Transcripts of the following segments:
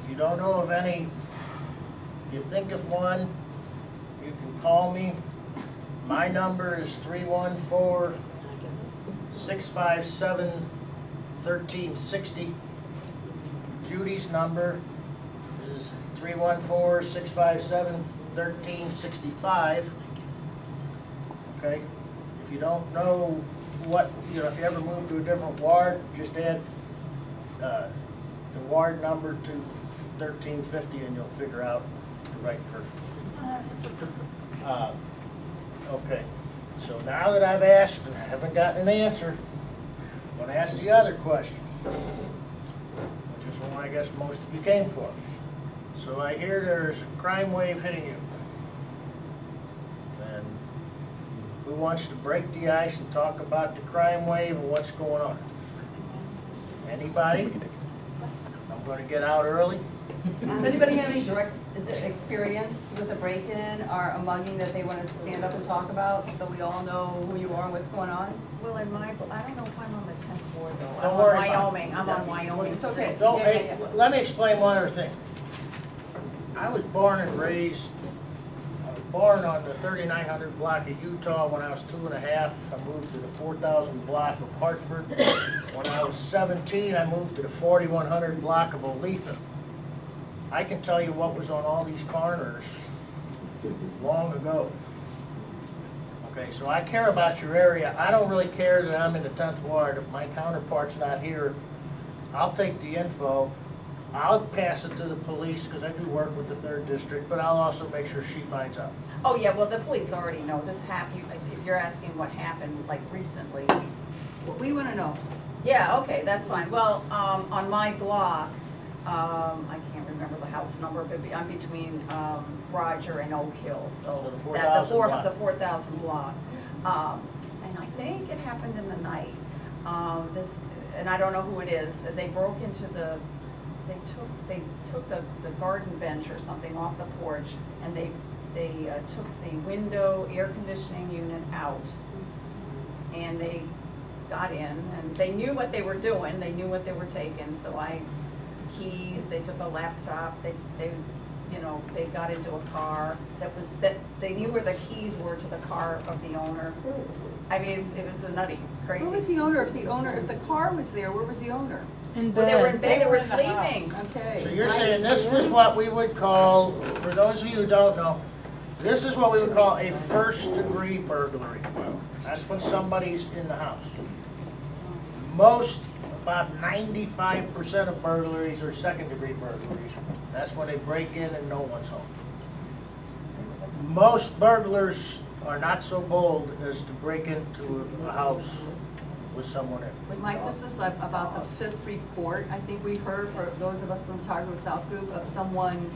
If you don't know of any, if you think of one, you can call me. My number is 314-657-1360. Judy's number is 314-657-1365. Okay? If you don't know what, if you ever move to a different ward, just add the ward number to 1350 and you'll figure out the right person. Okay, so now that I've asked and I haven't gotten an answer, I'm going to ask the other question, which is one I guess most of you came for. So I hear there's a crime wave hitting you. And who wants to break the ice and talk about the crime wave and what's going on? Anybody? I'm going to get out early. Does anybody have any direct experience with a break-in or a mugging that they want to stand up and talk about, so we all know who you are and what's going on? Well, I don't know if I'm on the 10th ward though. Don't I'm worry on about it. Wyoming. I'm on Wyoming. It's okay. Don't, Yeah, hey, yeah, yeah. let me explain one other thing. I was born and raised, born on the 3900 block of Utah when I was 2.5. I moved to the 4000 block of Hartford. When I was 17, I moved to the 4100 block of Olathe. I can tell you what was on all these corners long ago. Okay, so I care about your area. I don't really care that I'm in the 10th ward. If my counterpart's not here, I'll take the info. I'll pass it to the police because I do work with the 3rd district, but I'll also make sure she finds out. Oh, yeah, well, the police already know this happened. If you're asking what happened, like, recently. What we want to know. Yeah, okay, that's fine. Well, on my block, I can't remember the house number, but I'm between Roger and Oak Hill, so the 4000 block. The 4000 block. And I think it happened in the night. And I don't know who it is. They broke into they took the garden bench or something off the porch, and they took the window air conditioning unit out, and they got in, and they knew what they were doing. They knew what they were taking. So keys. They took a laptop. They got into a car that they knew where the keys were to the car of the owner. I mean, it was a nutty, crazy. Where was the owner? If the car was there, where was the owner? Well, they were in bed. They were sleeping. Okay. So you're saying this is what we would call, for those of you who don't know, this is what we would call a first-degree burglary. That's when somebody's in the house. About 95% of burglaries are second-degree burglaries. That's when they break in and no one's home. Most burglars are not so bold as to break into a house with someone in. Mike, this is about the 5th report. I think we've heard, for those of us in the Targo South group, of someone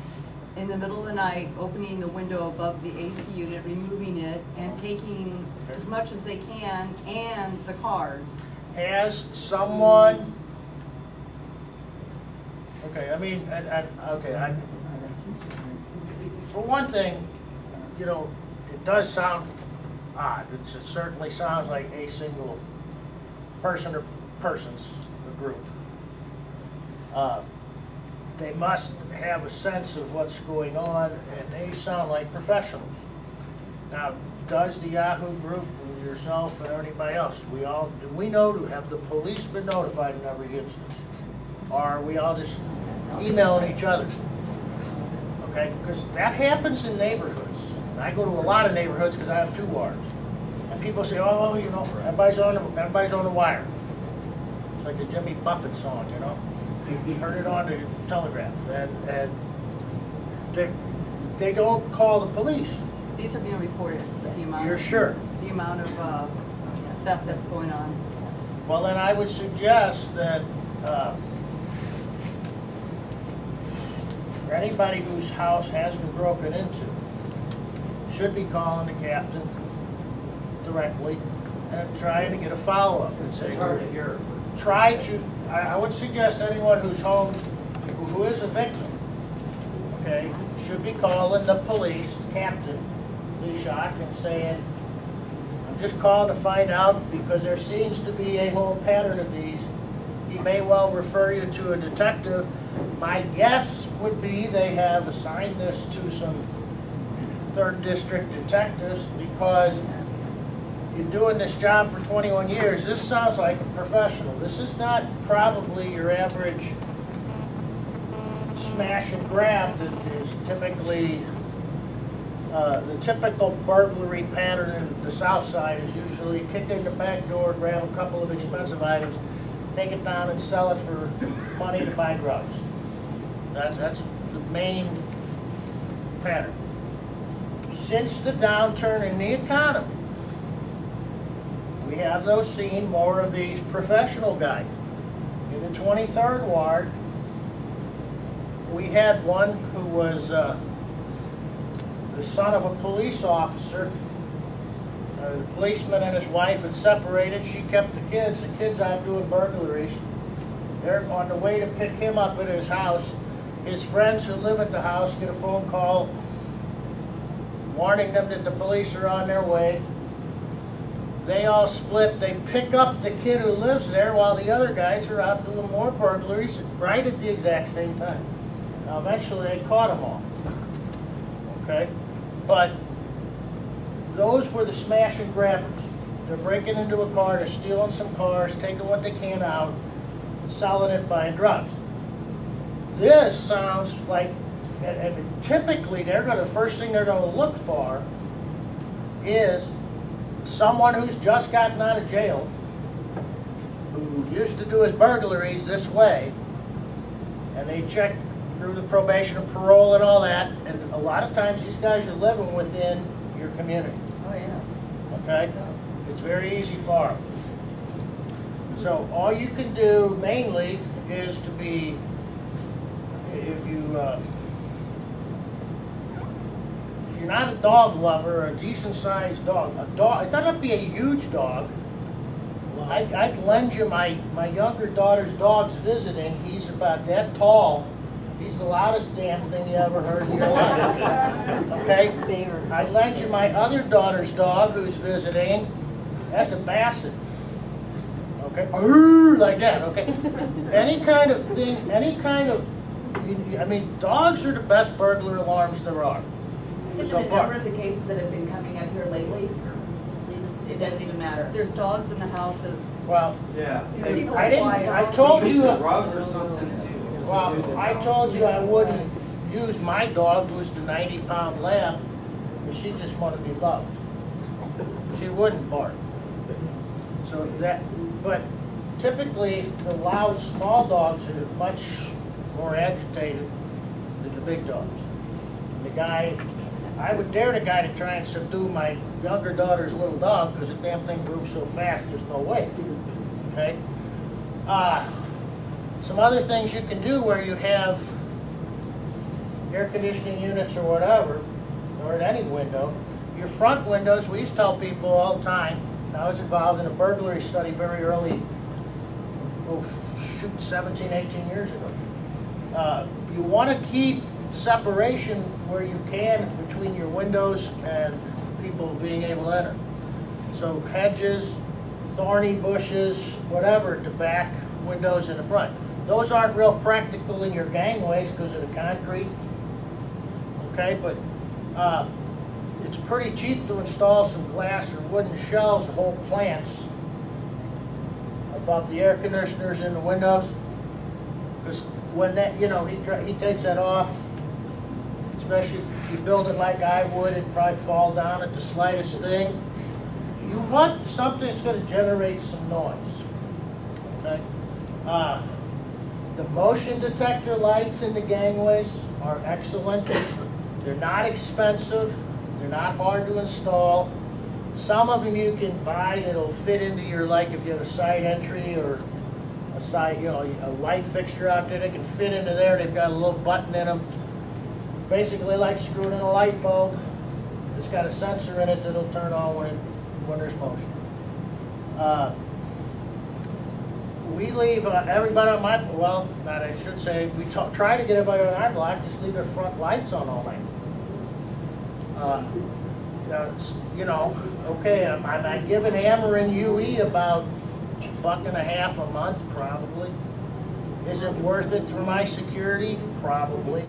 in the middle of the night opening the window above the AC unit, removing it, and taking as much as they can, and the cars. Has someone, okay, I mean, for one thing, it does sound odd. It certainly sounds like a single person or persons, a group. They must have a sense of what's going on, and they sound like professionals. Now, does the Yahoo group, yourself and anybody else, do we know, have the police been notified in every instance? Or are we all just emailing each other? Okay, because that happens in neighborhoods. And I go to a lot of neighborhoods because I have 2 wards. And people say, oh, everybody's on the wire. It's like a Jimmy Buffett song, He heard it on the telegraph. And they don't call the police. These are being reported, the amount. You're sure? The amount of theft that's going on. Well, then I would suggest that anybody whose house has been broken into should be calling the captain directly and trying to get a follow-up and say, I would suggest anyone who's home, who is a victim, okay, should be calling the police, Captain Leashock, and saying, I'm just calling to find out because there seems to be a whole pattern of these. He may well refer you to a detective. My guess would be they have assigned this to some 3rd District detectives because in doing this job for 21 years, this sounds like a professional. This is not probably your average smash and grab that is typically, the typical burglary pattern in the south side is usually kick in the back door, grab a couple of expensive items, take it down and sell it for money to buy drugs. That's the main pattern. Since the downturn in the economy, we have those seen more of these professional guys. In the 23rd Ward, we had one who was the son of a police officer. The policeman and his wife had separated. She kept the kids out doing burglaries. They're on the way to pick him up at his house. His friends who live at the house get a phone call warning them that the police are on their way. They all split. They pick up the kid who lives there while the other guys are out doing more burglaries right at the exact same time. Now, eventually they caught them all. Okay? But those were the smash and grabbers. They're breaking into a car, they're stealing some cars, taking what they can out, selling it, buying drugs. This sounds like, and typically the first thing they're going to look for is someone who's just gotten out of jail, who used to do his burglaries this way, and they check through the probation and parole and all that, and a lot of times these guys are living within your community. Oh, yeah. Okay? It's very easy for them. So all you can do mainly is to be, if you're not a dog lover, a decent sized dog, it doesn't have to be a huge dog. I'd lend you my younger daughter's dog's visiting. He's about that tall. He's the loudest damn thing you ever heard in your life. Okay? I'd lend you my other daughter's dog who's visiting. That's a basset. Okay? Like that, okay? Any kind of thing, I mean, dogs are the best burglar alarms there are. Is it the number of the cases that have been coming up here lately? It doesn't even matter. There's dogs in the houses. Well, Yeah. These people I are didn't, quiet. I told you, Rug or something too. well, I told you I wouldn't use my dog, who's the 90-pound lab, because she just wanted to be loved. She wouldn't bark. So that, but typically the loud small dogs are much more agitated than the big dogs. And the guy, I would dare the guy to try and subdue my younger daughter's little dog because the damn thing moves so fast there's no way. Okay? Some other things you can do where you have air conditioning units or whatever, or at any window, your front windows, we used to tell people all the time, I was involved in a burglary study very early, 17, 18 years ago. You want to keep separation where you can between your windows and people being able to enter. So hedges, thorny bushes, whatever, at the back, windows in the front. Those aren't real practical in your gangways because of the concrete. Okay, but it's pretty cheap to install some glass or wooden shelves or whole plants above the air conditioners in the windows. Because when that, you know, he takes that off, especially if you build it like I would, it'd probably fall down at the slightest thing. You want something that's going to generate some noise. Okay? The motion detector lights in the gangways are excellent. They're not expensive. They're not hard to install. Some of them you can buy that'll fit into your, like if you have a side entry or a side, you know, a light fixture out there, they can fit into there. They've got a little button in them. Basically like screwing in a light bulb. It's got a sensor in it that'll turn on when there's motion. We leave everybody on my, well, not I should say, we try to get everybody on our block, just leave their front lights on all night. You know, okay, am I giving Ameren UE about $1.50 a month? Probably. Is it worth it for my security? Probably.